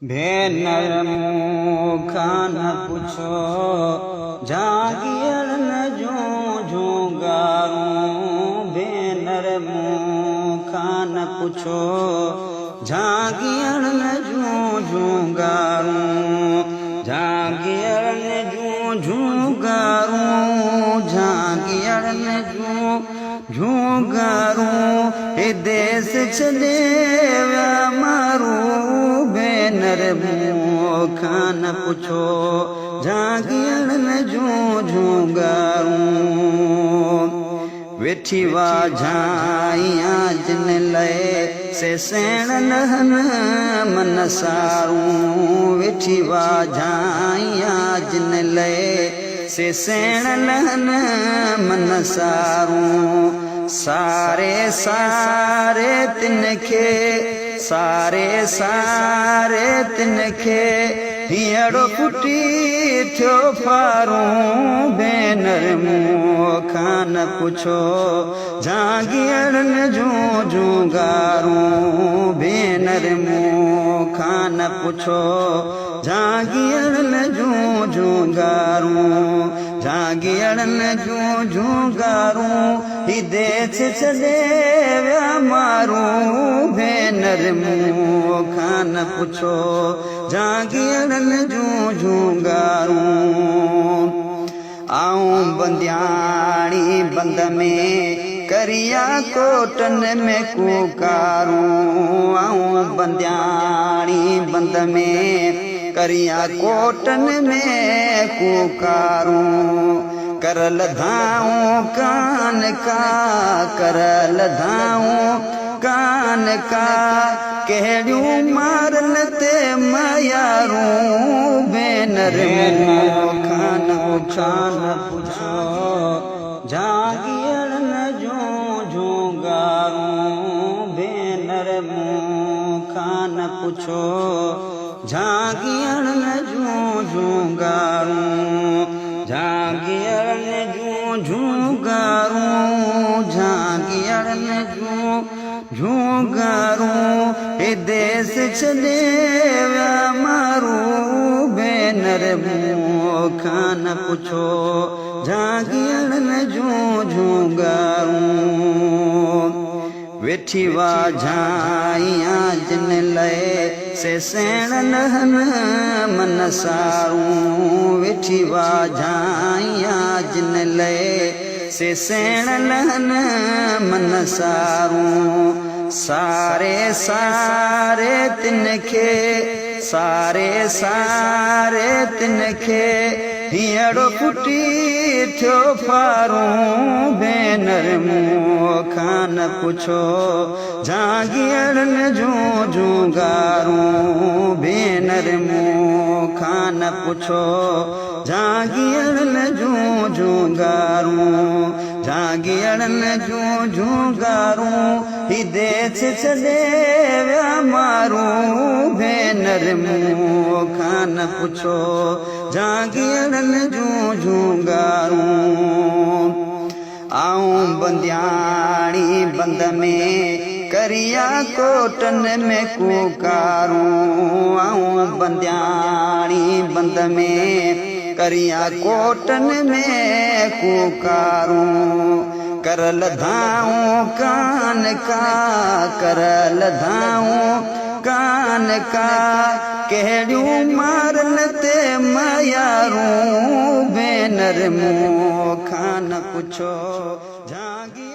भेनर मूंखां न पुछो जागियर न जूं गारूं भेनर मूंखां न पुछो जागियर न जूं गारूं जागियर न जूं गारूं जागियर न जूं गारूं हे देश छॾे विया मारूं भेनर मूंखां न पुछो जागियर न जूं गारूं वेठी वाझाइयां जिन लए से सेण नहन मन सारूं वेठी वाझाइयां जिन लए से सेण नहन मन सारूं सारे सारे तिनखे सारे सारे तिनखे हींअर फुटी थियो फारूं भेनर मूंखां न पुछो जागियर न जूं गारूं भेनर मूंखां न पुछो जागियर न जूं गारूं जागियर न जूं गारूं ही देश छॾे विया मारूं भेनर मूंखां न पुछो जागियर न जूं गारूं आऊं बंदियाणी बंद में करिया कोटन में कूकारूं आऊं बंदियाणी बंद में करिया कोटन में कूकारूं करल धाऊं कान का करल धाऊं कान का कहिड़ियूं मारल ते मयारूं भेनर मूंखां न पुछो जागियर न जूं गारूं भेनर मूंखां न पुछो जागियर न जूं गारूं जागियर न जूं गारूं जागियर न जूं गारूं हे देश छॾे विया मारूं भेनर मूंखां न पुछो जागियर न जूं गारूं वेठी वाझाइयां जिन लए से सेण नहन मन सारूं वेठी वाझाइयां जिन लए से सेण नहन मन सारूं सारे सारे तिनखे सारे सारे तिनखे हींअर फुटी थियो फारूं भेनर मूंखां न पुछो जागियर न जूं गारूं भेनर मूंखां न पुछो जागियर न जूं गारूं जागियर न जूं गारूं ही देश छॾे विया मारूं भेनर मूंखां न पुछो जागियर न जूं गारूं आऊं बंदियाणी बंद में करिया कोटन में कूकारूं आऊं बंदियाणी बंद में करिया कोटन में कूकारूं करल धाऊं कान का करल धाऊं कान का कहिड़ियूं मारल ते मयारूं भेनर मूंखां न पुछो जागियर